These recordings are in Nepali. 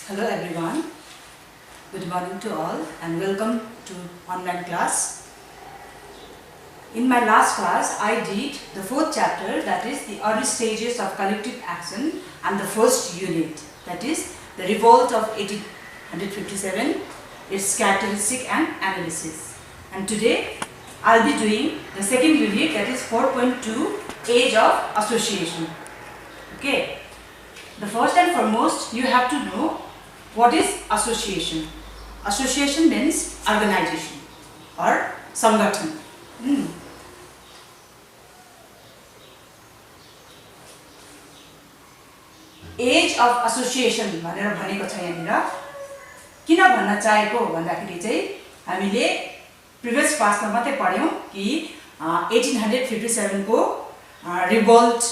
Hello everyone, good morning to all and welcome to online class. In my last class, I did the fourth chapter, that is the early stages of collective action, and the first unit, that is the revolt of 1857, its characteristic and analysis. And today I'll be doing the second unit, that is 4.2, Age of Association. Okay. The first and foremost, you have to know what is association. Association means organization or sangathan. Age of association भनेर भनेको छ यहाँनिर किन भन्न चाहेको भन्दाखेरि चाहिँ हामीले प्रिभियस क्लासमा मात्रै पढ्यौं कि 1857 को रिभोल्ट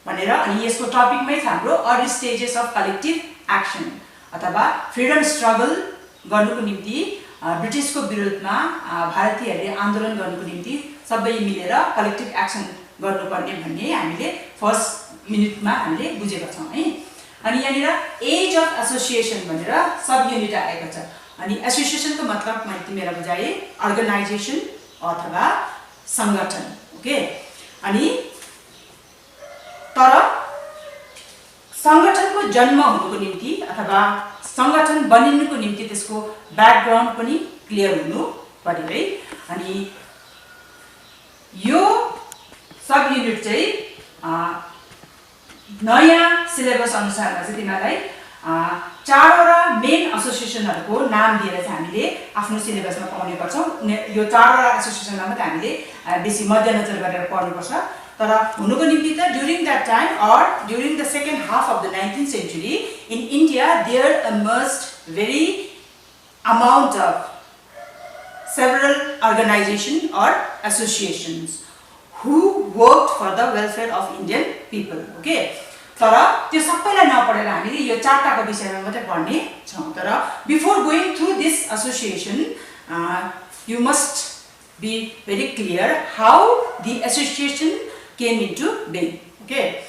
भनेर अनि यसको टपिकमै छ हाम्रो early stages of collective action अथवा फ्रीडम स्ट्रगल गर्नुको निम्ति ब्रिटिशको विरुद्धमा भारतीयहरूले आन्दोलन गर्नुको निम्ति सबै मिलेर कलेक्टिभ एक्सन गर्नुपर्ने भन्ने हामीले फर्स्ट मिनेटमा हामीले बुझेका छौं है। अनि यहाँनिर एज अफ एसोसिएसन भनेर सब युनिट आएको छ। अनि एसोसिएसनको मतलब मैले तिमीलाई बुझाए अर्गनाइजेसन अथवा संगठन। ओके। अनि तर संगठनको जन्म हुनुको निम्ति अथवा संगठन बनिनुको निम्ति त्यसको ब्याकग्राउन्ड पनि क्लियर हुनु पर्यो है। अनि यो सब युनिट चाहिँ नयाँ सिलेबस अनुसारमा चाहिँ तिमीलाई चारवटा मेन एसोसिएसनहरुको नाम दिएर चाहिँ हामीले आफ्नो सिलेबसमा पाउने गर्छौं। यो चारवटा एसोसिएसनलाई मात्रै हामीले बेसी मध्यनजर गरेर पढ्नुपर्छ। तर हुनुको निम्ति त during that time or during the second half of the 19th century in India there emerged very amount of several organizations or associations who worked for the welfare of Indian people. Okay. तर त्यो सबैलाई नपढेर हामीले यो चारटाको विषयमा मात्रै पढ्ने छौं। तर before going through this association you must be very clear how the association came into being. Okay.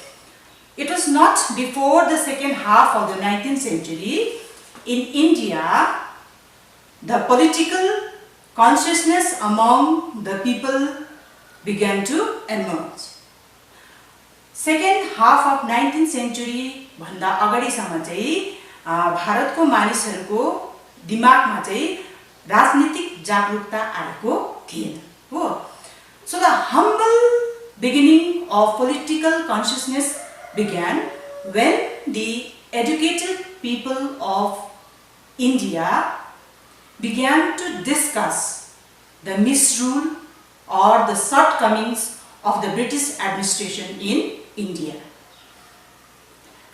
It was not before the second half of the 19th century in India the political consciousness among the people began to emerge. Second half of 19th century भन्दा अगाडिसम्म चाहिँ भारतको मानिसहरुको दिमागमा चाहिँ राजनीतिक जागरुकता आएको थिएन हो। So the humble beginning of political consciousness began when the educated people of India began to discuss the misrule or the shortcomings of the British administration in India.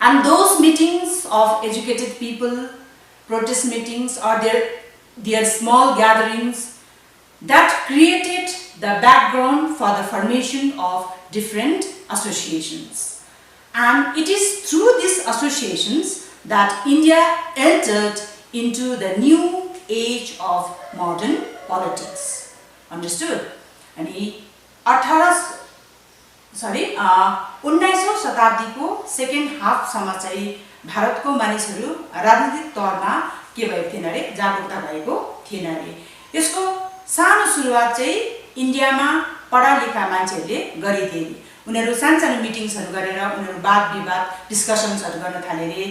And those meetings of educated people, protest meetings or their small gatherings that created the background for the formation of different associations. And it is through these associations that India entered into the new age of modern politics. Understood? And 19औं शताब्दीको सेकेन्ड हाफ सम्म चाहिँ भारतको मानिसहरू राजनीतिक तौरमा के भएको थिएन रे, जागरुकता भएको थिएन रे। यसको सानो सुरुवात चाहिँ इन्डियामा पढालेखा मान्छेहरूले गरिदिए। उनीहरू सानसानो मिटिङ्सहरु गरेर उनीहरू वाद विवाद डिस्कसन्सहरु गर्न थाले रे।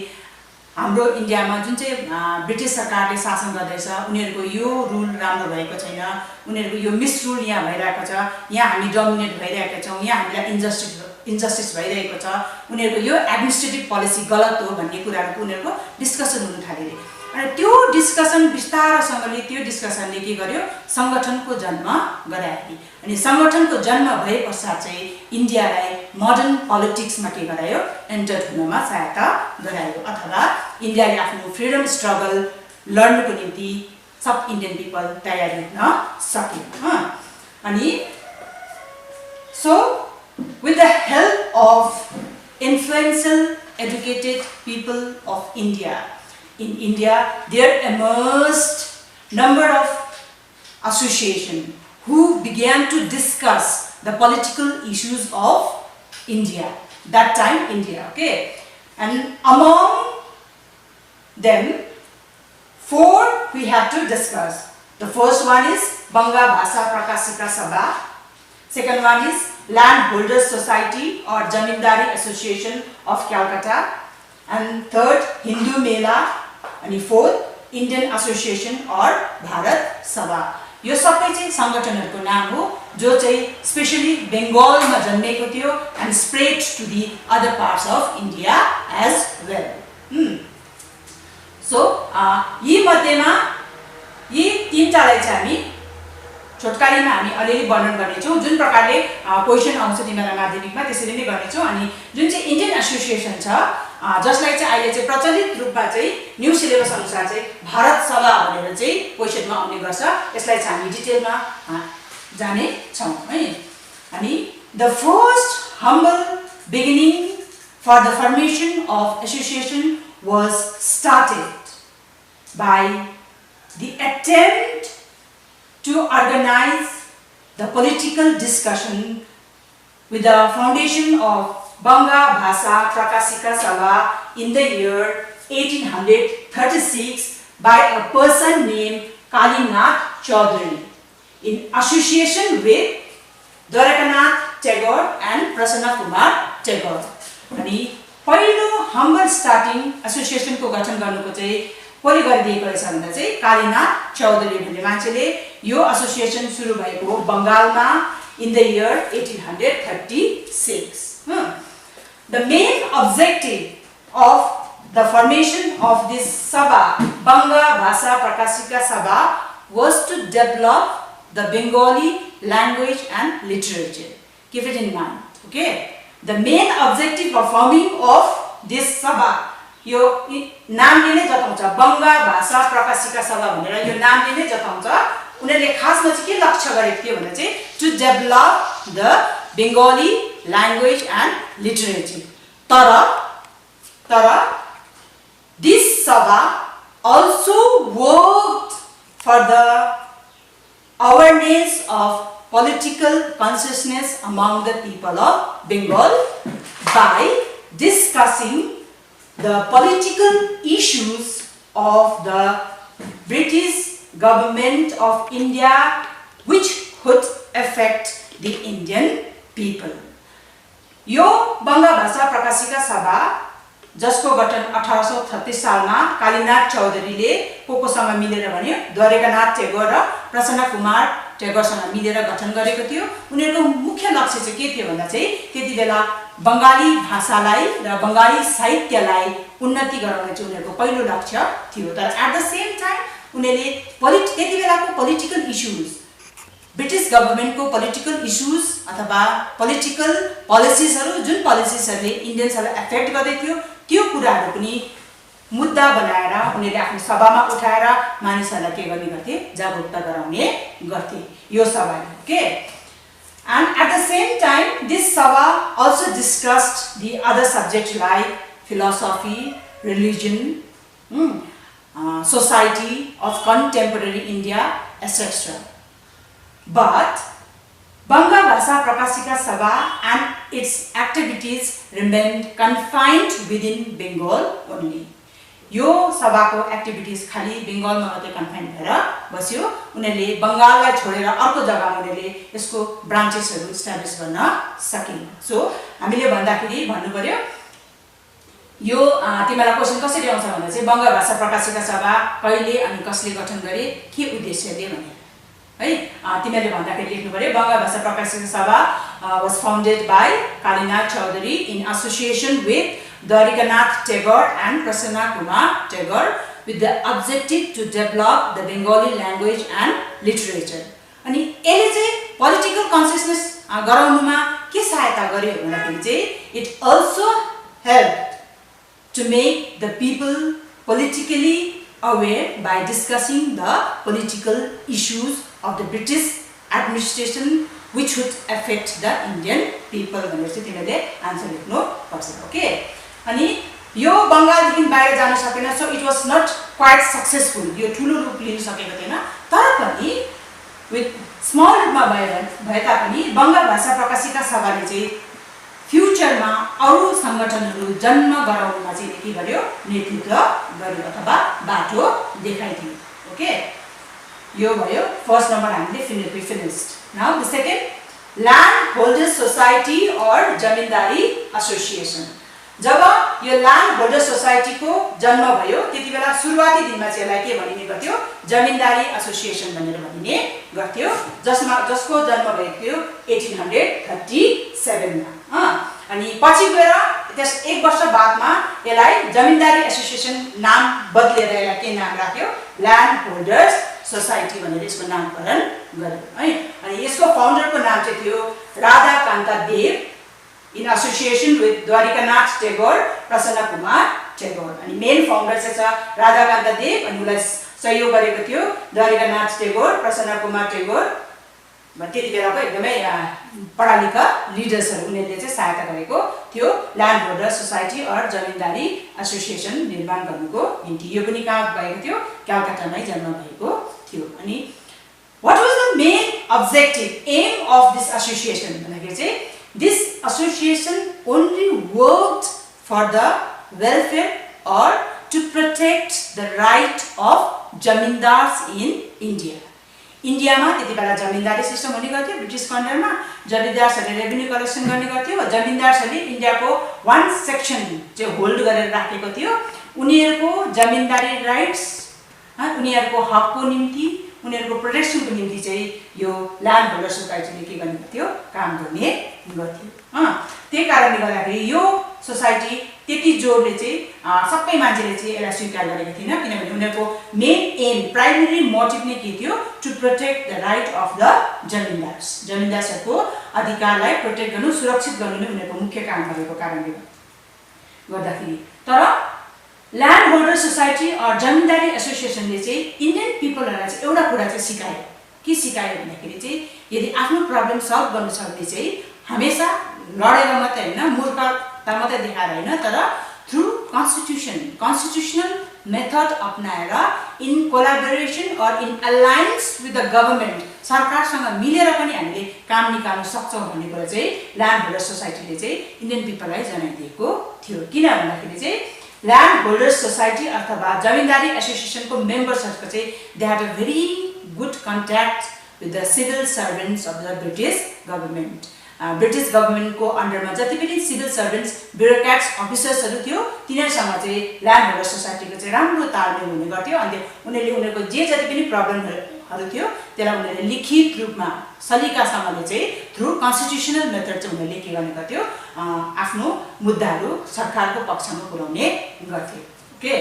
हाम्रो इन्डियामा जुन चाहिँ ब्रिटिश सरकारले शासन गर्दैछ उनीहरुको यो रुल राम्रो भएको छैन, उनीहरुको यो मिसरुल यहाँ भइरहेको छ, यहाँ हामी डोमिनेट भइरहेका छौं, यहाँ हामीलाई इन्जस्टिस भइरहेको छ, उनीहरुको यो एडमिनिस्ट्रेटिभ पोलिसी गलत हो भन्ने कुराहरुको उनीहरुको डिस्कसन हुन थाले। अनि त्यो डिस्कसन विस्तारसँगले त्यो डिस्कसनले के गर्यो, संगठनको जन्म गरायो। अनि संगठनको जन्म भए पश्चात चाहिँ इन्डियालाई मोडर्न पोलिटिक्समा के गरायो, एन्टर हुनमा सहायता गरायो अथवा इन्डियाले आफ्नो फ्रीडम स्ट्रगल लड्नको निम्ति सब इन्डियन पिपल तयारी हुन सक्यो। अनि so with the help of influential educated people of India, in India there emerged number of associations who began to discuss the political issues of India, that time India, okay. And among Then 4 we have to discuss. The first one is Banga Bhasha Prakashika Sabha. Second one is Landholders Society or Jamindari Association of Calcutta. And third, Hindu Mela. And fourth, Indian Association or Bharat Sabha. यो सबै चाहिँ संगठनहरुको नाम हो जो चाहिँ स्पेशली बेंगलमा जन्मेको थियो and spread to the other parts of India as well. So यी मध्येमा यी तीनटालाई चाहिँ हामी छोटकारीमा हामी अलिअलि वर्णन गर्नेछौँ जुन प्रकारले क्वेशन आउँछ तिमीलाई माध्यमिकमा त्यसरी नै गर्नेछौँ अनि जुन चाहिँ इन्डियन एसोसिएसन छ जसलाई चाहिँ अहिले चाहिँ प्रचलित रूपमा चाहिँ न्यू सिलेबस अनुसार चाहिँ भारत सभा भनेर चाहिँ क्वेशनमा आउने गर्छ यसलाई चाहिँ हामी डिटेलमा जाने छौँ है अनि the first humble beginning for the formation of association was started by the attempt to organize the political discussion with the foundation of Banga Bhasha Prakashika Sabha in the year 1836 by a person named Kalinath Chaudhary in association with Dwarakanath Tagore and Prasanna Kumar Tagore. अनि पहिलो हम्बल स्टार्टिङ एसोसिएसन को गठन गर्नुको चाहिँ कसले गरिदिएको रहेछ भन्दा चाहिँ कालीनाथ चौधरी भन्ने मान्छेले यो एसोसिएसन सुरु भएको हो बंगालमा in the year 1836. The main objective of the formation of this Sabha, Banga Bhasha Prakashika Sabha, was to develop the Bengali language and literature. Keep it in mind, okay? The main objective of forming of this Sabha, यो नामले नै जताउँछ बंगा भाषा प्रकाशिका सभा भनेर यो नामले नै जताउँछ उनीहरुले खासमा चाहिँ के लक्ष्य गरेको थियो भने चाहिँ to develop the Bengali language and literature तर दिस सभा also worked for the awareness of political consciousness among the people of Bengal by discussing the political issues of the British government of India which could affect the Indian people. यो बंगा भाषा प्रकाशिका सभा जसको गठन 1836 सालमा कालीनाथ चौधरीले कोसँग मिलेर भन्यो द्वारकानाथ टेगोर र प्रसन्न कुमार टेगोरसँग मिलेर गठन गरेको थियो उनीहरुको मुख्य लक्ष्य चाहिँ के थियो भन्दा चाहिँ त्यतिबेला बंगाली भाषालाई र बंगाली साहित्यलाई उन्नति गराउने चाहिँ उनीहरुको पहिलो लक्ष्य थियो तर एट द सेम टाइम उनीहरुले त्यतिबेलाको पोलिटिकल इश्यूज ब्रिटिश गभर्नमेन्टको पोलिटिकल इश्यूज अथवा पोलिटिकल पोलिसीजहरु जुन पोलिसीजहरुले इन्डियन्सहरुलाई एफेक्ट गर्दै थियो त्यो कुराहरु पनि मुद्दा बनाएर उनीहरुले आफ्नो सभामा उठाएर मानिसहरुलाई के गर्ने गर्थे जागरुकता गराउने गर्थे यो सभाले okay and at the same time this sabha also discussed the other subjects like philosophy religion society of contemporary India etc but Banga Bhasha Prakashika Sabha and its activities remained confined within Bengal only. यो सभाको एक्टिभिटीज खाली बेंगलमा मात्रै कन्फाइन भएर बस्यो उनीहरुले बंगाललाई छोडेर अर्को जग्गामा उनीहरुले यसको ब्रान्चेसहरु एस्टाब्लिश गर्न सकिन सो हामीले भन्दाखेरि भन्नु पर्यो यो तिमीलाई क्वेशन कसरी आउँछ भन्दा चाहिँ बंगा भाषा प्रकाशिका सभा कहिले अनि कसले गठन गरे के उद्देश्यले भने है तिमीले भन्दाखेरि लेख्नु पर्यो बंगा भाषा प्रकाशिका सभा was founded by Kalinath Chaudhary in association with Dwarikanath Tagore and Prasanna Kumar Tagore with the objective to develop the Bengali language and literature. अनि यसले चाहिँ पोलिटिकल कन्सियसनेस गराउनुमा के सहायता गर्यो भन्दाखेरि चाहिँ it also helped to make the people politically aware by discussing the political issues of the British administration which would affect the Indian people भनेर चाहिँ तिमीले आन्सर लेख्नु पर्छ ओके अनि यो बंगालदेखि बाहिर जान सकेन so it was not quite successful यो ठूलो रूप लिन सकेको थिएन तर पनि विथ स्मल रूपमा भए तापनि बंगा भाषा प्रकाशिका सभाले चाहिँ फ्युचरमा अरू सङ्गठनहरू जन्म गराउनुमा चाहिँ के गर्यो, नेतृत्व गर्यो अथवा बाटो देखाइदियो। ओके, यो भयो फर्स्ट नम्बर हामीले finished. Now the second, land holders society और जमिनदारी एसोसिएसन। जब यो ल्यान्ड होल्डर सोसाइटीको जन्म भयो त्यति बेला सुरुवाती दिनमा चाहिँ यसलाई के भनिने गर्थ्यो, जमिनदारी एसोसिएसन भनेर भनिने गर्थ्यो, जसको जन्म भएको थियो 1837 मा। अनि पछि गएर त्यस 1 वर्ष बादमा यसलाई जमिनदारी एसोसिएसन नाम बदलेर यसलाई के नाम राख्यो, ल्यान्ड होल्डर्स सोसाइटी भनेर यसको नामकरण गर्यो है। अनि यसको फाउन्डरको नाम चाहिँ थियो Radhakanta Deb in association with Dwarkanath Tagore, Prasanna Kumar Tagore. अनि मेन फाउन्डर चाहिँ छ राधाकान्त देव, अनि उसलाई सहयोग गरेको थियो द्वारिकानाथ टेगोर, प्रसन्न कुमार टेगोर। त्यति बेलाको एकदमै पढा लेखा लिडर्सहरू उनीहरूले चाहिँ सहायता गरेको थियो ल्यान्ड होल्डर सोसाइटी और जमिनदारी एसोसिएसन निर्माण गर्नुको निम्ति। यो पनि कहाँ भएको थियो, कलकत्तामै जन्म भएको थियो। अनि what was the main objective aim of this association भन्दाखेरि चाहिँ this association only worked for the welfare or to protect the right of zamindars in India. इन्डियामा त्यति बेला जमिनदारी सिस्टम हुने गर्थ्यो ब्रिटिसको अन्डरमा। जमिनदारहरूले रेभेन्यू कलेक्सन गर्ने गर्थ्यो। जमिनदारहरूले इन्डियाको 1 सेक्सन चाहिँ होल्ड गरेर राखेको थियो। उनीहरूको जमिनदारी राइट्स, उनीहरूको हकको निम्ति, उनीहरूको प्रोटेक्सनको निम्ति चाहिँ यो ल्यान्ड होल्डर सोसाइटीले के गर्ने गर्थ्यो, काम गर्ने गर्थ्यो। त्यही कारणले गर्दाखेरि यो सोसाइटी त्यति जोडले चाहिँ सबै मान्छेले चाहिँ यसलाई स्वीकार गरेको थिएन, किनभने उनीहरूको मेन एम, प्राइमेरी मोटिभ नै के थियो, to protect the right of the zamindars. जमिनदार्सहरूको अधिकारलाई प्रोटेक्ट गर्नु, सुरक्षित गर्नु नै उनीहरूको मुख्य काम भएको कारणले गर्दाखेरि। तर ल्यान्ड होल्डर सोसाइटी और जमिनदारी एसोसिएसनले चाहिँ इन्डियन पिपलहरूलाई चाहिँ एउटा कुरा चाहिँ सिकायो। के सिकायो भन्दाखेरि चाहिँ यदि आफ्नो प्रब्लम सल्भ गर्नु छ भने चाहिँ हमेसा लडेर मात्रै होइन, मूर्खता मात्रै देखाएर होइन, तर थ्रु कन्स्टिट्युसनल मेथड अपनाएर इन कोलाबोरेसन और in alliance with the government, सरकारसँग मिलेर पनि हामीले काम निकाल्न सक्छौँ भन्ने कुरा चाहिँ ल्यान्ड होल्डर सोसाइटीले चाहिँ इन्डियन पिपललाई जनाइदिएको थियो। किन भन्दाखेरि चाहिँ ल्यान्ड होल्डर्स सोसाइटी अथवा जमिनदारी एसोसिएसनको मेम्बर्सहरूको चाहिँ they had a very good contact with the civil servants of the British government. British गभर्मेन्टको अन्डरमा जति पनि सिभिल सर्भेन्ट्स, ब्युरोक्राट्स, अफिसर्सहरू थियो तिनीहरूसँग चाहिँ ल्यान्ड होल्डर सोसाइटीको चाहिँ राम्रो तालमेल हुने गर्थ्यो। अनि उनीहरूले उनीहरूको जे जति पनि प्रब्लमहरू थियो त्यसलाई उनीहरूले लिखित रूपमा सलिकासँगले चाहिँ थ्रु कन्स्टिट्युसनल मेथड चाहिँ उनीहरूले के गर्ने गर्थ्यो, आफ्नो मुद्दाहरू सरकारको पक्षमा पुर्याउने गर्थ्यो। Okay,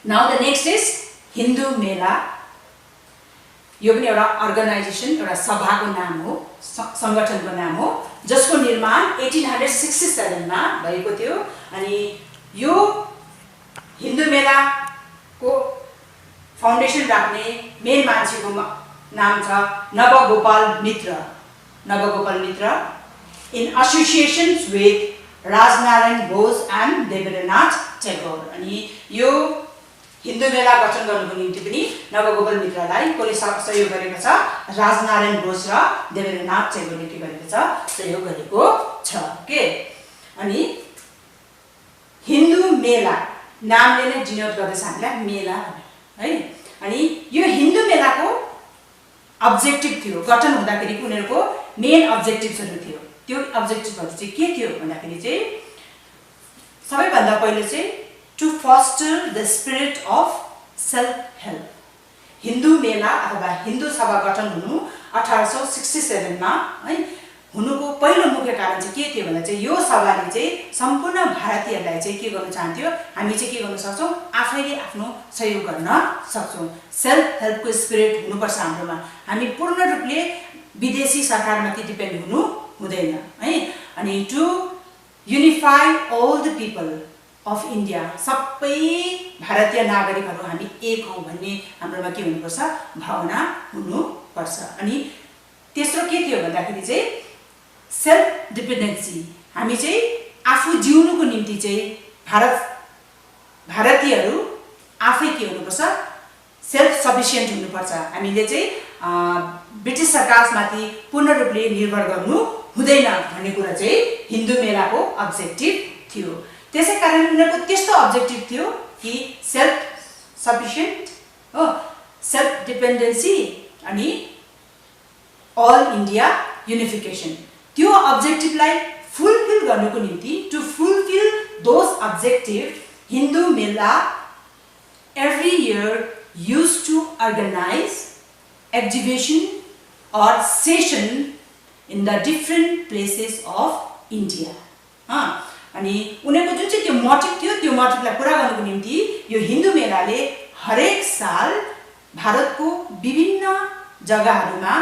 now the next is Hindu मेला। यो पनि एउटा अर्गनाइजेसन, एउटा सभाको नाम हो, सङ्गठनको नाम हो, जसको निर्माण 1867 मा भएको थियो। अनि यो हिन्दू मेलाको फाउन्डेसन राख्ने मेन मान्छेको नाम छ नवगोपाल मित्र। नवगोपाल मित्र in associations with Rajnarayan Bose and Devendranath Tagore. अनि यो हिन्दू मेला गठन गर्नुको निम्ति पनि नवगोपाल मित्रलाई कसले सहयोग गरेको छ, राजनारायण बोस र देवेन्द्रनाथ टेगोरले के गरेको छ, सहयोग गरेको छ। ओके, अनि हिन्दू मेला नामले नै डिनोट गर्दैछ हामीलाई मेला है। अनि यो हिन्दू मेलाको अब्जेक्टिभ थियो, गठन हुँदाखेरि उनीहरूको मेन अब्जेक्टिभ्सहरू थियो। त्यो अब्जेक्टिभहरू चाहिँ के थियो भन्दाखेरि चाहिँ सबैभन्दा पहिले चाहिँ to foster the spirit of self help. Hindu Mela अथवा हिन्दू सभा गठन हुनु 1867 मा है हुनुको पहिलो मुख्य कारण चाहिँ के थियो भन्दा चाहिँ यो सभाले चाहिँ सम्पूर्ण भारतीयहरूलाई चाहिँ के गर्न चाहन्थ्यो, हामी चाहिँ के गर्न सक्छौँ, आफैले आफ्नो सहयोग गर्न सक्छौँ। सेल्फ हेल्पको स्पिरिट हुनुपर्छ हाम्रोमा। हामी पूर्ण रूपले विदेशी सरकारमाथि डिपेन्ड हुनु हुँदैन है। अनि to unify all the people of India, सबै भारतीय नागरिकहरू हामी एक हौँ भन्ने हाम्रोमा के हुनुपर्छ, भावना हुनुपर्छ। अनि तेस्रो के थियो भन्दाखेरि चाहिँ सेल्फ डिपेन्डेन्सी। हामी चाहिँ आफू जिउनुको निम्ति चाहिँ भारतीयहरू आफै के हुनुपर्छ, सेल्फ सफिसियन्ट हुनुपर्छ। हामीले चाहिँ ब्रिटिस सरकारमाथि पूर्ण रूपले निर्भर गर्नु हुँदैन भन्ने कुरा चाहिँ हिन्दू मेलाको अब्जेक्टिभ थियो। त्यसैकारण उनीहरूको त्यस्तो अब्जेक्टिभ थियो कि सेल्फ सफिसिएन्ट हो, सेल्फ डिपेन्डेन्सी अनि अल इन्डिया युनिफिकेसन, त्यो अब्जेक्टिभलाई फुलफिल गर्नुको निम्ति to fulfil those objective Hindu Mela every year used to organize exhibition or session in the different places of India. अनि उनीहरूको जुन चाहिँ त्यो मोटिभ थियो त्यो मोटिभलाई पुरा गर्नुको निम्ति यो हिन्दू मेलाले हरेक साल भारतको विभिन्न जग्गाहरूमा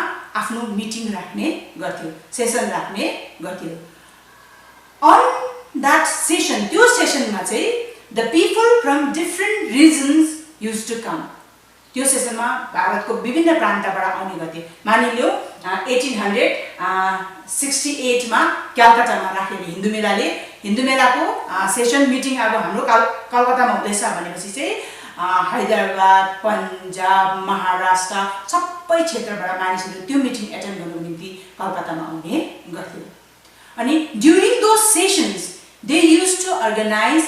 आफ्नो मिटिङ राख्ने गर्थ्यो, सेसन राख्ने गर्थ्यो। On that session, त्यो सेसनमा चाहिँ the people from different regions used to come. त्यो सेसनमा भारतको विभिन्न प्रान्तबाट आउने गर्थे। मानिलियो 1868 मा कलकत्तामा राखेको हिन्दू मेलाको सेसन मिटिङ अब हाम्रो कलकत्तामा हुँदैछ भनेपछि चाहिँ हैदराबाद, पन्जाब, महाराष्ट्र सबै क्षेत्रबाट मानिसहरू त्यो मिटिङ एटेन्ड गर्नको निम्ति कलकत्तामा आउने गर्थे। अनि during those sessions they used to organise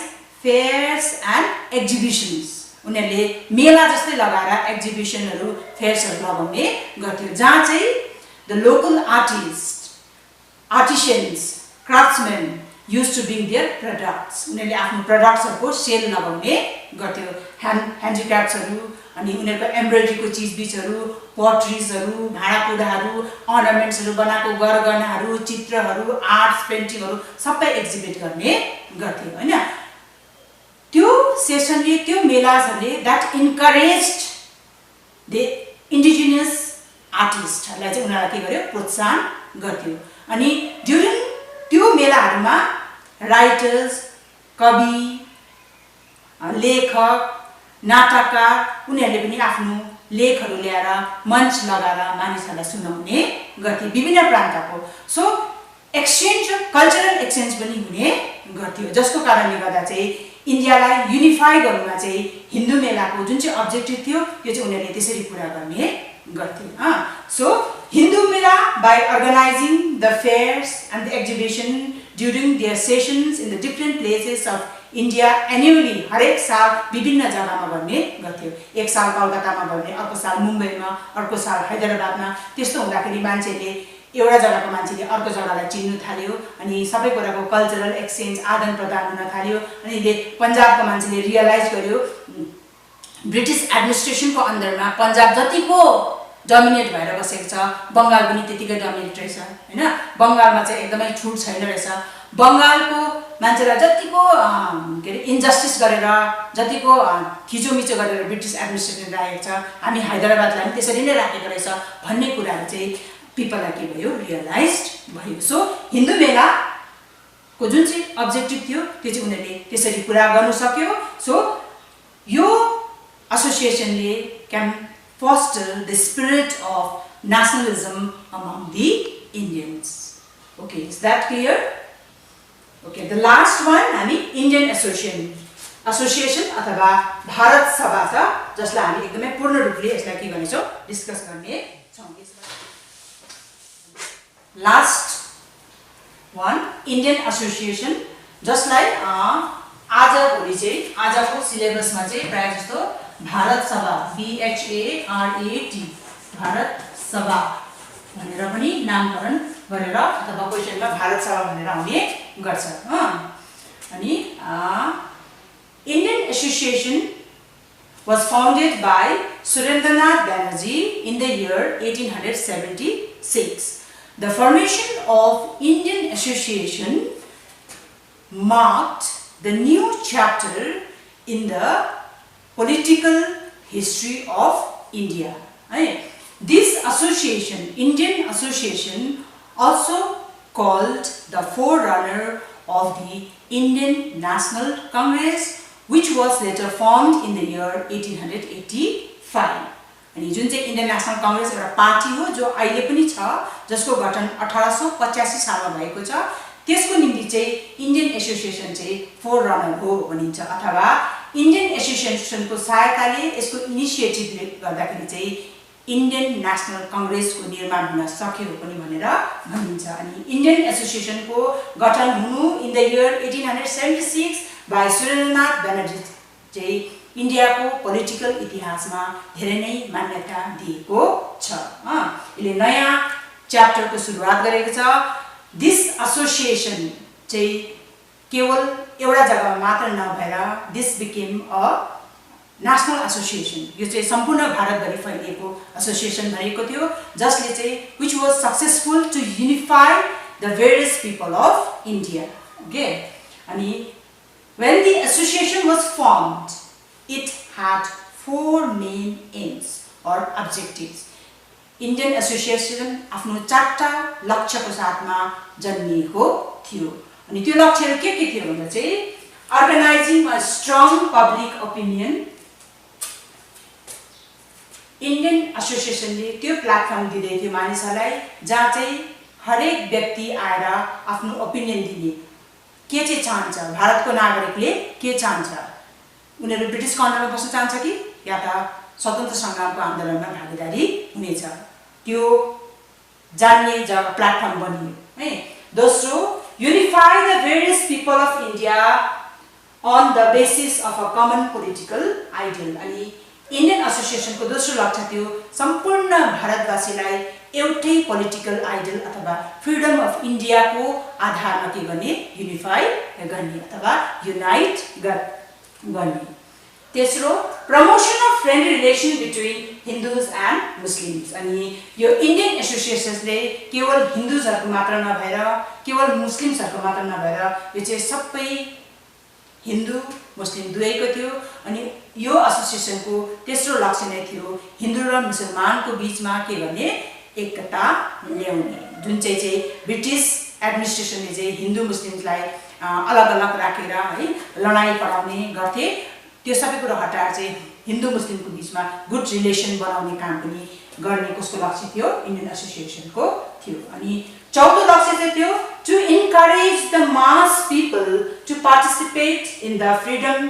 fairs and exhibitions. उनीहरूले मेला जस्तै लगाएर एक्जिबिसनहरू फेयर्सहरू लगाउने गर्थ्यो, जहाँ चाहिँ the local artisans craftsmen use to bring their products. उनीहरूले आफ्नो प्रडक्ट्सहरूको सेल लगाउने गर्थ्यो, ह्यान्डिक्राफ्ट्सहरू अनि उनीहरूको एम्ब्रोइड्रीको चिजबिजहरू, पोट्रिजहरू, भाँडाकुँडाहरू, अर्नामेन्ट्सहरू बनाएको गरगहनाहरू, चित्रहरू, आर्ट्स, पेन्टिङहरू सबै एक्जिबिट गर्ने गर्थ्यो हैन। त्यो सेसनले त्यो मेलाजहरूले द्याट इन्करेज्ड द इन्डिजिनियस आर्टिस्टहरूलाई चाहिँ उनीहरूलाई के गर्यो, प्रोत्साहन गर्थ्यो। अनि ड्युरिङ त्यो मेलाहरूमा राइटर्स, कवि, लेखक, नाटककार उनीहरूले पनि आफ्नो लेखहरू ल्याएर मञ्च लगाएर मानिसहरूलाई सुनाउने गर्थे विभिन्न प्रान्तको। सो एक्सचेन्ज, कल्चरल एक्सचेन्ज पनि हुने गर्थ्यो, जसको कारणले गर्दा चाहिँ इन्डियालाई युनिफाई गर्नुमा चाहिँ हिन्दू मेलाको जुन चाहिँ अब्जेक्टिभ थियो त्यो चाहिँ उनीहरूले त्यसरी पुरा गर्ने गर्थे। So Hindu Mela by organising the fairs and the exhibition during their sessions in the different places of India annually, हरेक साल विभिन्न जग्गामा गर्ने गर्थ्यो। एक साल कलकत्तामा गर्ने, अर्को साल मुम्बईमा, अर्को साल हैदराबादमा। त्यस्तो हुँदाखेरि मान्छेले एउटा जग्गाको मान्छेले अर्को जग्गालाई चिन्नु थाल्यो अनि सबै कुराको कल्चरल एक्सचेन्ज आदान प्रदान हुन थाल्यो। अनि पन्जाबको मान्छेले रियलाइज गर्यो ब्रिटिस एडमिनिस्ट्रेसनको अन्डरमा पन्जाब जतिको डोमिनेट भएर बसेको छ, बङ्गाल पनि त्यतिकै डोमिनेट रहेछ हैन। बङ्गालमा चाहिँ एकदमै छुट छैन रहेछ। बङ्गालको मान्छेलाई जतिको के अरे इन्जस्टिस गरेर, जतिको थिचोमिचो गरेर ब्रिटिस एडमिनिस्ट्रेसन राखेको छ, हामी हैदराबादलाई पनि त्यसरी नै राखेको रहेछ भन्ने कुराहरू चाहिँ पिपललाई के भयो, रियलाइज्ड भयो। सो हिन्दू मेलाको जुन चाहिँ अब्जेक्टिभ थियो त्यो चाहिँ उनीहरूले त्यसरी पुरा गर्नु सक्यो। सो यो एसोसिएसनले can foster the spirit of nationalism among the Indians. Okay, is that clear? Okay, the last one हामी Indian Association अथवा भारत सभा छ, जसलाई हामी एकदमै पूर्ण रूपले यसलाई के गर्नेछौँ, डिस्कस गर्ने छौँ। लास्ट वान इन्डियन एसोसिएसन, जसलाई आज भोलि चाहिँ आजको सिलेबसमा चाहिँ प्रायः जस्तो भारत सभा BHARAT भारत सभा भनेर पनि नामकरण गरेर अथवा क्वेसनमा भारत सभा भनेर आउने गर्छ। अनि Indian Association was founded by Surendranath Banerjee in the year 1876. The formation of Indian Association marked the new chapter in the political history of India. This association, Indian Association, also called the forerunner of the Indian National Congress, which was later formed in the year 1885. अनि जुन चाहिँ इन्डियन नेसनल कांग्रेस एउटा पार्टी हो जो अहिले पनि छ, जसको गठन 1885 सालमा भएको छ, त्यसको निम्ति चाहिँ इन्डियन एसोसिएसन चाहिँ फोररनर हो भनिन्छ। अथवा इन्डियन एसोसिएसनको सहायताले, यसको इनिसिएटिभले गर्दाखेरि चाहिँ इन्डियन नेशनल कङ्ग्रेसको निर्माण हुन सक्यो पनि भनेर भनिन्छ। अनि इन्डियन एसोसिएसनको गठन हुनु in the year 1876 by Surendranath Banerjee चाहिँ इन्डियाको पोलिटिकल इतिहासमा धेरै नै मान्यता दिएको छ। यसले नयाँ च्याप्टरको सुरुवात गरेको छ। दिस एसोसिएसन चाहिँ केवल एउटा जग्गामा मात्र नभएर this became a national association, यो चाहिँ सम्पूर्ण भारतभरि फैलिएको एसोसिएसन भएको थियो, जसले चाहिँ which was successful to unify the various people of India. Okay, अनि when the association was formed, it had 4 main aims or objectives. Indian Association आफ्नो 4टा लक्ष्यको साथमा जन्मिएको थियो। अनि त्यो लक्ष्यहरू के थियो भन्दा चाहिँ organising a strong public opinion. Indian एसोसिएसनले त्यो प्लेटफर्म दिँदै थियो मानिसहरूलाई, जहाँ चाहिँ हरेक व्यक्ति आएर आफ्नो ओपिनियन दिने, के चाहिँ चाहन्छ, भारतको नागरिकले के चाहन्छ, उनीहरू ब्रिटिसको अन्डरमा बस्न चाहन्छ कि या त स्वतन्त्र सङ्ग्रामको आन्दोलनमा भागीदारी हुनेछ, त्यो जान्ने जग्गा प्लेटफर्म बनियो है। दोस्रो, unify the various people of India on the basis of a common political ideal. अनि इन्डियन एसोसिएसनको दोस्रो लक्ष्य थियो सम्पूर्ण भारतवासीलाई एउटै पोलिटिकल आइडियल अथवा फ्रिडम अफ इन्डियाको आधारमा के गर्ने, युनिफाई गर्ने अथवा युनाइट गर्ने। तेस्रो, promotion of friendly relation between Hindus and Muslims. अनि यो इन्डियन एसोसिएसनले केवल हिन्दुजहरूको मात्र नभएर, केवल मुस्लिम्सहरूको मात्र नभएर, यो चाहिँ सबै हिन्दू मुस्लिम दुवैको थियो। अनि यो एसोसिएसनको तेस्रो लक्ष्य नै थियो हिन्दू र मुसलमानको बिचमा के गर्ने, एकता ल्याउने, जुन चाहिँ ब्रिटिस एडमिनिस्ट्रेसनले चाहिँ हिन्दू मुस्लिमलाई अलग अलग राखेर है लडाइँ पराउने गर्थे, त्यो सबै कुरा हटाएर चाहिँ हिन्दू मुस्लिमको बिचमा गुड रिलेसन बनाउने काम पनि गर्ने कसको लक्ष्य थियो, इन्डियन एसोसिएसनको थियो। अनि चौथो लक्ष्य चाहिँ थियो to encourage the mass people to participate in the freedom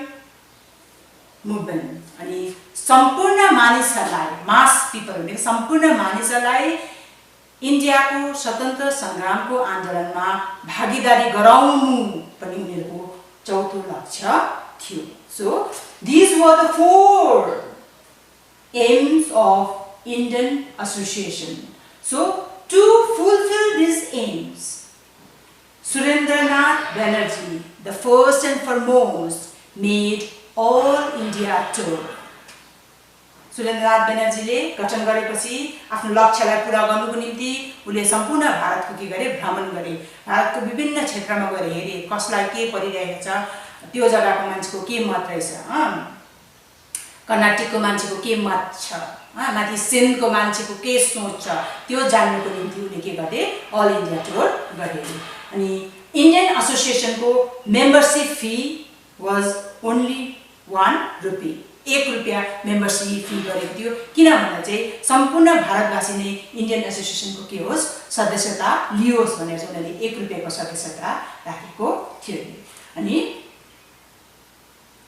movement. अनि सम्पूर्ण मानिसहरूलाई, मास पिपल भनेको सम्पूर्ण मानिसहरूलाई इन्डियाको स्वतन्त्र सङ्ग्रामको आन्दोलनमा भागीदारी गराउनु पनि उनीहरूको चौथो लक्ष्य थियो। So these were the 4 aims of Indian Association. So to fulfill these aims, Surendranath Banerjee, the first and foremost, made all India tour. Surendranath ब्यानर्जीले गठन गरेपछि आफ्नो लक्ष्यलाई पूरा गर्नुको निम्ति उले सम्पूर्ण भारतको के गरे, भ्रमण गरे, भारतको विभिन्न क्षेत्रमा गएर हेरे कसलाई के परिरहेको छ, त्यो जग्गाको मान्छेको के मत रहेछ, कर्नाटकको मान्छेको के मत छ, माथि सिन्धको मान्छेको के सोच छ, त्यो जान्नुको निम्ति उले के गरे, अल इन्डिया टुर गरे। अनि इन्डियन एसोसिएसनको membership fee was only 1 rupee, 1 रुपियाँ मेम्बरसिप फी गरेको थियो। किन भन्दा चाहिँ सम्पूर्ण भारतवासी नै इन्डियन एसोसिएसनको के होस्, सदस्यता लियोस् भनेर चाहिँ उनीहरूले 1 रुपियाँको सदस्यता राखेको थियो। अनि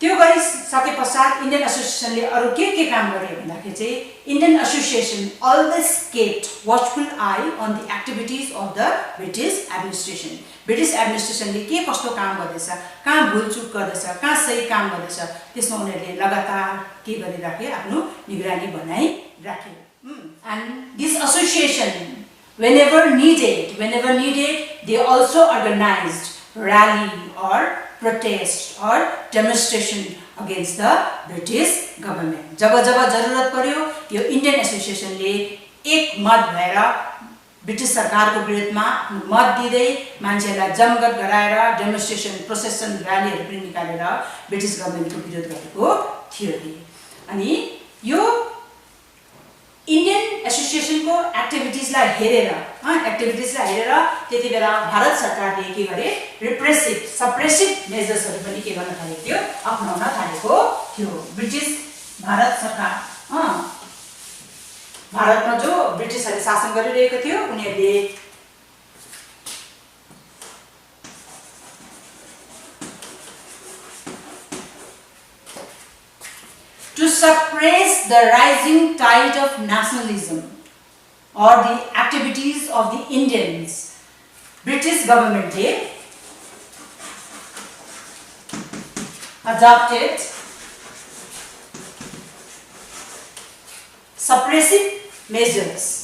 त्यो गरिसके पश्चात इन्डियन एसोसिएसनले अरू के काम गर्यो भन्दाखेरि चाहिँ Indian association always kept watchful eye on the activities of the British administration. British एडमिनिस्ट्रेसनले के कस्तो काम गर्दैछ, कहाँ भुलचुक गर्दैछ, कहाँ सही काम गर्दैछ, त्यसमा उनीहरूले लगातार के गरिराखे, आफ्नो निगरानी बनाइराखे। And this association whenever needed, they also organized rally or protest or demonstration against the British government. जब जरुरत पर्यो यो इन्डियन एसोसिएसनले एक मत भएर ब्रिटिस सरकारको विरुद्धमा मत दिँदै मान्छेहरूलाई जमघट गराएर डेमोन्स्ट्रेसन, प्रोसेसन, र्यालीहरू पनि निकालेर ब्रिटिस गभर्नमेन्टको विरोध गरेको थियो। अनि यो इन्डियन एसोसिएसनको एक्टिभिटिजलाई हेरेर त्यति बेला भारत सरकारले के गरे, रिप्रेसिभ सप्रेसिभ मेजर्सहरू पनि के गर्न थालेको थियो, अपनाउन थालेको थियो। ब्रिटिस भारत सरकार भारतमा जो ब्रिटिसहरूले शासन गरिरहेको थियो उनीहरूले to suppress the rising tide of nationalism or the activities of the Indians, British government adopted suppressive measures.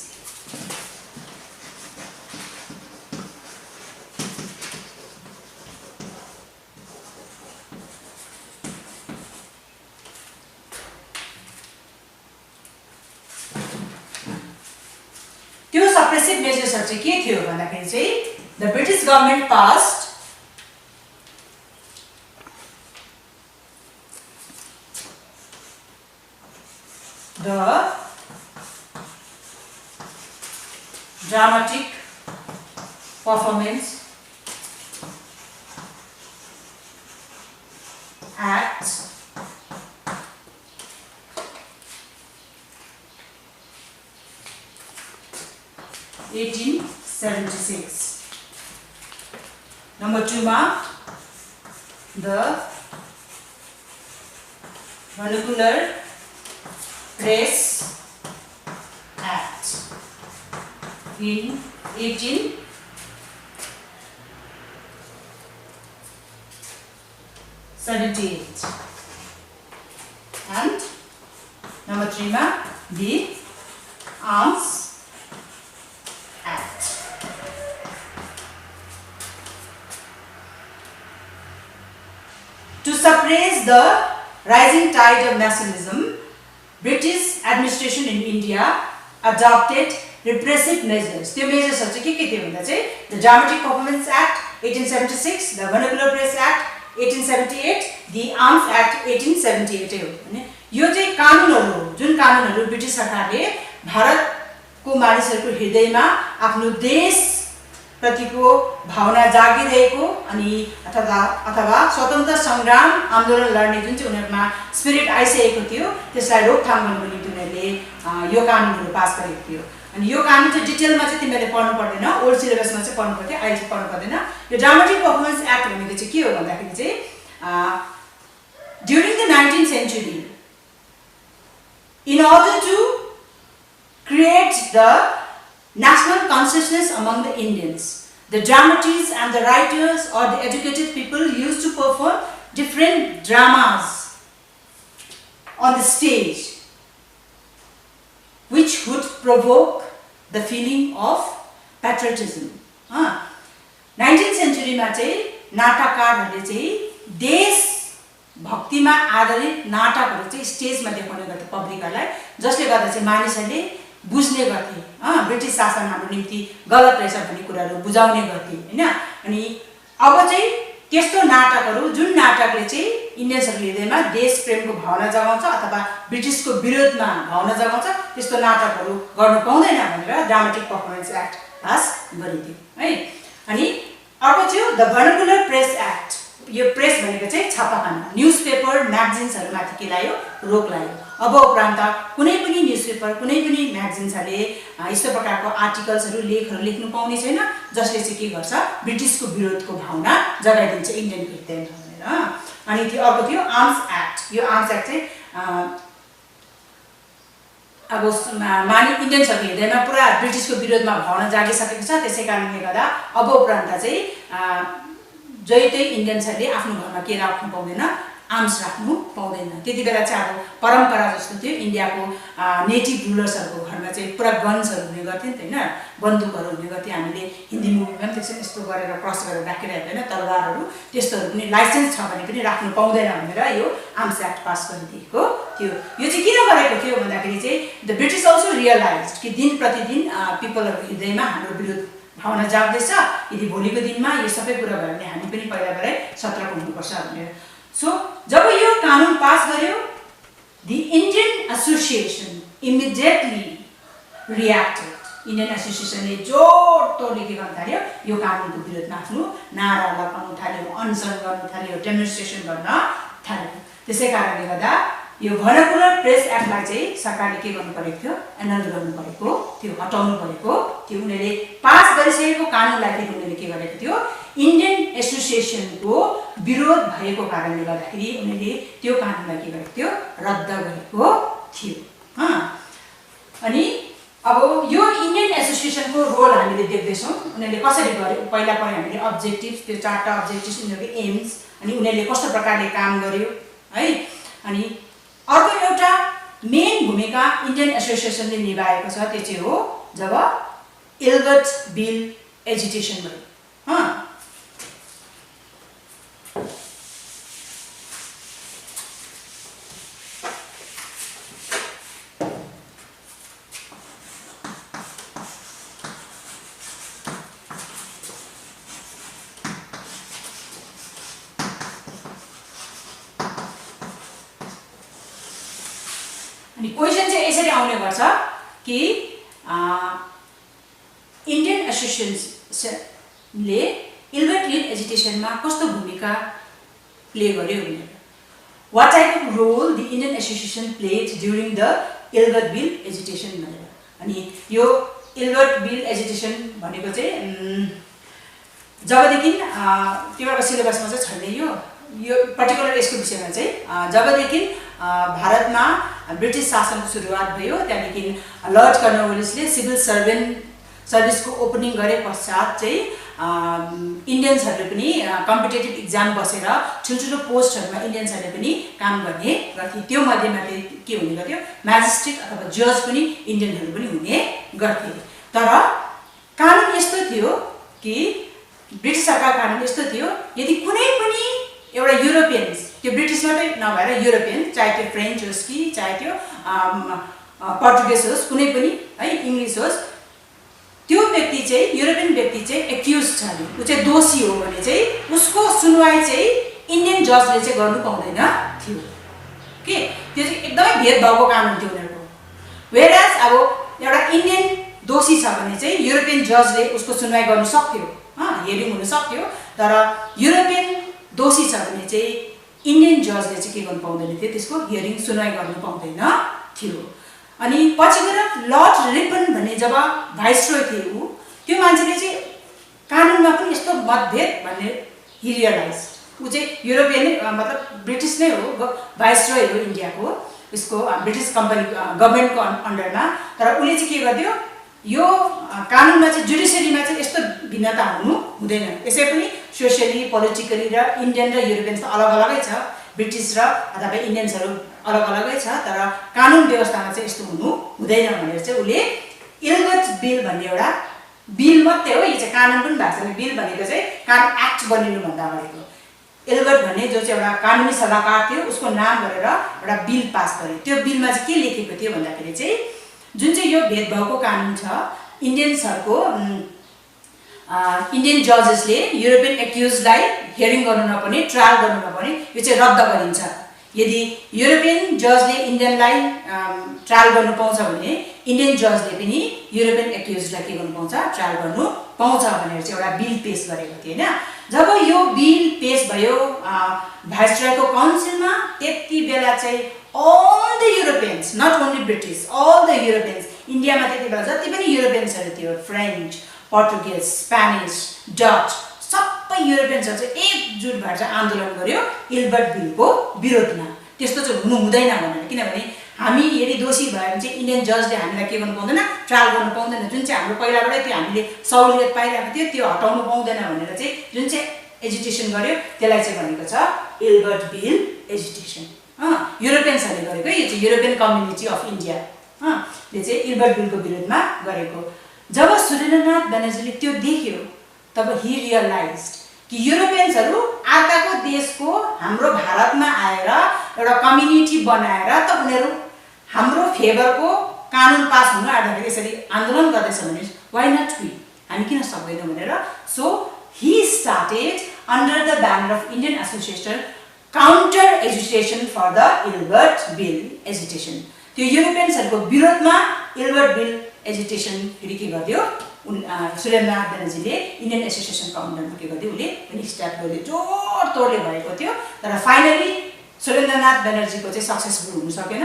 त्यो suppressive measures चाहिँ के थियो भन्दाखेरि चाहिँ the British government passed the Dramatic Performance Act (1876). Number 2 ma the Vernacular Press Act in 1878. And number 3 ma the Arms Act. To suppress the rising tide of nationalism, British administration in India adopted repressive measures. The measures are the Dramatic Performance Act 1876, the Vernacular Press Act 1878, the Arms Act 1878 यो चाहिँ कानुनहरु जुन कानुनहरु ब्रिटिश सरकारले भारतको मानिसहरुको हृदयमा आफ्नो देश प्रतिको भावना जागिरहेको अनि अथवा स्वतन्त्र संग्राम आन्दोलन लड्ने जुन चाहिँ उनीहरुमा स्पिरिट आइसकेको थियो त्यसलाई रोकथाम गर्नको निम्ति उनीहरुले यो कानुनहरु पास गरेको थियो। अनि यो कानुन चाहिँ डिटेलमा चाहिँ तिमीले पढ्नु पर्दैन, ओल्ड सिलेबसमा चाहिँ पढ्नु पर्थ्यो, अहिले चाहिँ पढ्नु पर्दैन। यो ड्रामेटिक परफर्मेन्स एक्ट भनेको चाहिँ के हो भन्दाखेरि चाहिँ during the 19th century in order to create the national consciousness among the Indians, the dramatists and the writers or the educated people used to perform different dramas on the stage which would provoke the feeling of patriotism. 19th century मा चाहिँ नाटककारहरूले चाहिँ देश भक्तिमा आधारित नाटकहरु चाहिँ स्टेजमा देखाउने गर्थे पब्लिकलाई, जसले गर्दा चाहिँ मानिसहरूले बुझ्ने गर्थे ब्रिटिश शासन हाम्रो निम्ति गलत रहेछ भन्ने कुराहरु बुझाउने गर्थे हैन। अनि अब चाहिँ त्यस्तो नाटकहरु जुन नाटकले चाहिँ इन्डियन्सहरुको हृदयमा देश प्रेमको भावना जगाउँछ अथवा ब्रिटिशको विरोधमा भावना जगाउँछ त्यस्तो नाटकहरु गर्न पाउँदैन भनेर ड्रामेटिक परफर्मेन्स एक्ट पास गरिदियो है। अनि अर्को चाहिँ द भर्नाकुलर प्रेस एक्ट। यो प्रेस भनेको चाहिँ छापाखाना, न्यूजपेपर म्यागजिन्सहरुमाथि के लायो, रोक लायो। अब उपरान्त कुनै पनि न्यूजपेपर कुनै पनि म्यागजिन्सहरुले यस्तो प्रकारको आर्टिकल्सहरु लेखहरु लेख्नु पाउने छैन जसले चाहिँ के गर्छ ब्रिटिशको विरोधको भावना जगाइदिन्छ इन्डियन कृत्यान्त भनेर। अनि त्यो अर्को थियो आर्म्स एक्ट। यो आर्म्स एक्ट चाहिँ अब इन्डियन्सहरुको हृदयमा पुरा ब्रिटिशको विरोधमा भावना जागिसकेको छ, त्यसैकारणले गर्दा अब उपरान्त चाहिँ जयतै इन्डियन्सहरुले आफ्नो घरमा के राख्नु पाउँदैन, आर्म्स राख्नु पाउँदैन। त्यतिबेला चाहिँ अब परम्परा जस्तो थियो इन्डियाको नेटिभ रुलर्सहरुको घरमा चाहिँ पुरा गन्सहरु हुने गर्थे नि त हैन, बन्दुकहरु हुने गर्थे। हामीले हिन्दी मुभीमा पनि त्यसै यस्तो गरेर क्रस गरेर राखिरहेको हैन तरवारहरु, त्यस्तोहरु पनि लाइसेन्स छ भने पनि राख्नु पाउँदैन भनेर यो आर्म्स एक्ट पास गरिदिएको थियो। यो चाहिँ किन गरेको थियो भन्दाखेरि चाहिँ द ब्रिटिश अल्सो रियलाइज्ड कि दिन प्रतिदिन पिपलहरुको हृदयमा हाम्रो विरोध भावना जाग्दैछ, यदि भोलिको दिनमा यो सबै कुरा भयो भने हामी पनि पहिला गरे सतर्क हुनुपर्छ भनेर। सो जब यो कानुन पास गर्यो the Indian association immediately reacted. Indian एसोसिएसनले जोडतोडले के गर्न थाल्यो, यो कानुनको विरोधमा आफ्नो नारा लगाउन थाल्यो, अनसन गर्न थाल्यो, डेमोन्स्ट्रेसन गर्न थाल्यो। त्यसैकारणले गर्दा यो भर्नाकुलर प्रेस एक्टलाई चाहिँ सरकारले के गर्नु परेको थियो, एनल गर्नु परेको थियो, हटाउनु परेको थियो। उनीहरूले पास गरिसकेको कानुनलाई फेरि उनीहरूले के गरेको थियो, इन्डियन एसोसिएसनको विरोध भएको कारणले गर्दाखेरि उनीहरूले त्यो कानुनलाई के गरेको थियो, रद्द गरेको थियो। अनि अब यो इन्डियन एसोसिएसनको रोल हामीले देख्दैछौँ उनीहरूले कसरी गर्यो। पहिला पनि हामीले अब्जेक्टिभ, त्यो 4टा अब्जेक्टिभ, उनीहरूको एम्स, अनि उनीहरूले कस्तो प्रकारले काम गर्यो है। अनि अर्को एउटा मेन भूमिका इन्डियन एसोसिएसनले निभाएको छ, त्यो चाहिँ हो जब इल्बर्ट बिल एजिटेसन भयो। अनि क्वेसन चाहिँ यसरी आउने गर्छ कि इन्डियन एसोसिएसनले इल्बर्ट बिल एजिटेसनमा कस्तो भूमिका प्ले गर्यो भनेर। What type of role the Indian association played during the Ilbert bill agitation भनेर। अनि यो इल्बर्ट बिल एजिटेसन भनेको चाहिँ जबदेखि तिमीहरूको सिलेबसमा चाहिँ छैन यो पर्टिकुलर यसको विषयमा चाहिँ जबदेखि भारतमा ब्रिटिस शासनको सुरुवात भयो, त्यहाँदेखि लर्ड कर्नवालिसले सिभिल सर्भिसको ओपनिङ गरे पश्चात चाहिँ इन्डियन्सहरूले पनि कम्पिटेटिभ इक्जाम बसेर ठुल्ठुलो पोस्टहरूमा इन्डियन्सहरूले पनि काम गर्ने गर्थे। त्यो मध्येमा के हुने गर्थ्यो, म्याजिस्ट्रेट अथवा जज पनि इन्डियनहरू पनि हुने गर्थे। तर कानुन यस्तो थियो कि ब्रिटिस सरकार कानुन यस्तो थियो, यदि कुनै पनि एउटा युरोपियन्स, त्यो ब्रिटिस मात्रै नभएर युरोपियन, चाहे त्यो फ्रेन्च होस् कि चाहे त्यो पर्तुगिज होस्, कुनै पनि है, इङ्ग्लिस होस्, त्यो व्यक्ति चाहिँ युरोपियन व्यक्ति चाहिँ एक्युज छ भने, ऊ चाहिँ दोषी हो भने चाहिँ उसको सुनवाई चाहिँ इन्डियन जजले चाहिँ गर्नु पाउँदैन थियो के। त्यो चाहिँ एकदमै भेदभावको कानुन थियो उनीहरूको। वेयरएज अब एउटा इन्डियन दोषी छ भने चाहिँ युरोपियन जजले उसको सुनवाई गर्नु सक्थ्यो, हियरिङ हुन सक्थ्यो। तर युरोपियन दोषी छ भने चाहिँ इन्डियन जजले चाहिँ के गर्नु पाउँदैन थियो, त्यसको हियरिङ सुनवाई गर्नु पाउँदैन थियो। अनि पछि गएर लर्ड रिपन भन्ने जब भाइसरोय थिए त्यो मान्छेले चाहिँ कानुनमा पनि यस्तो मतभेद भन्ने हि रियलाइज। ऊ चाहिँ युरोपियन मतलब ब्रिटिस नै हो, भाइसरोय हो इन्डियाको, उसको ब्रिटिस कम्पनी गभर्मेन्टको अन्डरमा। तर उसले चाहिँ के गरिदियो, यो कानुनमा चाहिँ जुडिसियरीमा चाहिँ यस्तो भिन्नता हुनु हुँदैन। यसै पनि सोसियली, पोलिटिकली र इन्डियन र युरोपियन त अलग अलगै छ, ब्रिटिस र अथवा इन्डियन्सहरू अलग अलगै छ, तर कानुन व्यवस्थामा चाहिँ यस्तो हुनु हुँदैन भनेर चाहिँ उसले इल्बर्ट बिल भन्ने एउटा बिल मात्रै हो, यो चाहिँ कानुन पनि भएको छैन। बिल भनेको चाहिँ कानुन एक्ट बनिनुभन्दा अगाडिको इल्बर्ट भन्ने जो चाहिँ एउटा कानुनी सल्लाहकार थियो, उसको नाम गरेर एउटा बिल पास गर्यो। त्यो बिलमा चाहिँ के लेखेको थियो भन्दाखेरि चाहिँ जुन चाहिँ यो भेदभावको कानुन छ, इन्डियन्सहरूको इन्डियन जजेसले युरोपियन एक्युजलाई हियरिङ गर्नु नपर्ने, ट्रायल गर्नु नपर्ने, यो चाहिँ रद्द गरिन्छ। यदि युरोपियन जजले इन्डियनलाई ट्रायल गर्नु पाउँछ भने इन्डियन जजले पनि युरोपियन एक्युजलाई के गर्नु पाउँछ, ट्रायल गर्नु पाउँछ भनेर चाहिँ एउटा बिल पेश गरेको थियो होइन। जब यो बिल पेश भयो भाइसरोयको काउन्सिलमा, त्यति बेला चाहिँ all the Europeans, not only British, all the Europeans, इन्डियामा त्यति बेला जति पनि युरोपियन्सहरू थियो, फ्रेन्च, पर्तुगिज, स्पेनिस, डच, सबै युरोपियन्सहरू चाहिँ एकजुट भएर चाहिँ आन्दोलन गर्यो इल्बर्ट बिलको विरोधमा। त्यस्तो चाहिँ हुनु हुँदैन भनेर, किनभने हामी यदि दोषी भयो भने चाहिँ इन्डियन जजले हामीलाई के गर्नु पाउँदैन, ट्रायल गर्नु पाउँदैन। जुन चाहिँ हाम्रो पहिलाबाटै त्यो हामीले सहुलियत पाइरहेको थियो त्यो हटाउनु पाउँदैन भनेर चाहिँ जुन चाहिँ एजिटेसन गर्यो त्यसलाई चाहिँ भनेको छ इल्बर्ट बिल एजिटेसन। युरोपियन्सहरूले गरेको, यो चाहिँ युरोपियन कम्युनिटी अफ इन्डिया ले चाहिँ इल्बर्ट बिलको विरोधमा गरेको। जब सुरेन्द्रनाथ ब्यानर्जीले त्यो देख्यो तब हि रियलाइज्ड कि युरोपियन्सहरू अर्काको देशको हाम्रो भारतमा आएर एउटा कम्युनिटी बनाएर त उनीहरू हाम्रो फेभरको कानुन पास हुन आँट्दाखेरि यसरी आन्दोलन गर्दैछ भने वाइ नट वी, हामी किन सक्दैनौँ भनेर। So he started under the banner of Indian association counter agitation for the Ilbert bill agitation. त्यो युरोपियन्सहरूको विरोधमा इल्बर्ट बिल एजिटेसन फेरि के गरिदियो, सुरेन्द्रनाथ ब्यानर्जीले इन्डियन एसोसिएसनको अन्डरमा के गरिदियो, उसले पनि स्टार्ट गरिदियो। जोड तोडले भएको थियो, तर फाइनली सुरेन्द्रनाथ ब्यानर्जीको चाहिँ सक्सेसफुल हुन सकेन,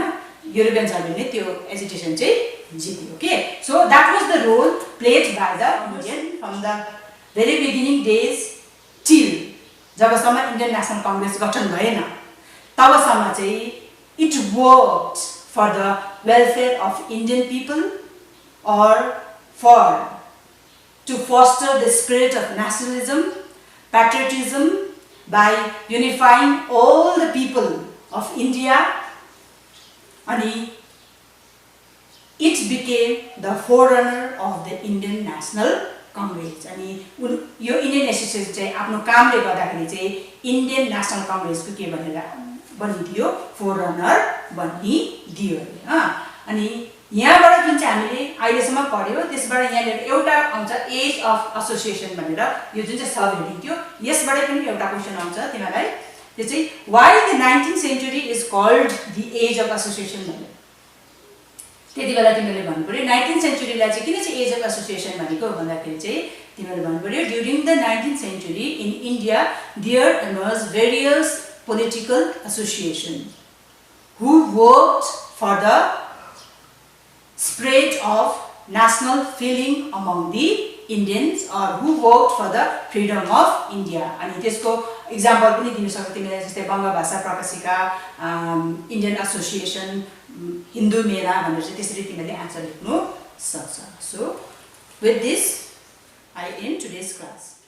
युरोपियन्सहरूले नै त्यो एजिटेसन चाहिँ जित्यो के। So that was the role played by the Indian from the very beginning days till जबसम्म इन्डियन नेसनल कङ्ग्रेस गठन भएन तबसम्म चाहिँ it worked for the welfare of Indian people or to foster the spirit of nationalism, patriotism by unifying all the people of India, and it became the forerunner of the Indian National Congress. अनि यो इन्डियन एसोसिएसन चाहिँ आफ्नो कामले गर्दाखेरि चाहिँ इन्डियन नेसनल कङ्ग्रेसको के भनेर बनिदियो, फोररनर बनिदियो अनि यहाँबाट जुन चाहिँ हामीले अहिलेसम्म पढ्यो त्यसबाट यहाँनिर एउटा आउँछ एज अफ एसोसिएसन भनेर, यो जुन चाहिँ सब हेडिङ थियो यसबाट पनि एउटा क्वेसन आउँछ तिमीलाई, त्यो चाहिँ why the 19th century is called the age of association भनेर। त्यति बेला तिमीले भन्नु पर्यो 19th सेन्चुरीलाई चाहिँ किन चाहिँ एज अफ एसोसिएसन भनेको भन्दाखेरि चाहिँ तिमीले भन्नु पर्यो during the 19th century in India there emerge various political association who worked for the spread of national feeling among the Indians or who worked for the freedom of India. अनि त्यसको इक्जाम्पल पनि दिन सक्छौ तिमीले, जस्तै बङ्ग भाषा प्रकाशिका, इन्डियन एसोसिएसन, हिन्दू मेला भनेर चाहिँ त्यसरी तिमीले आन्सर लेख्नु सक्छौ। So with this I end today's class.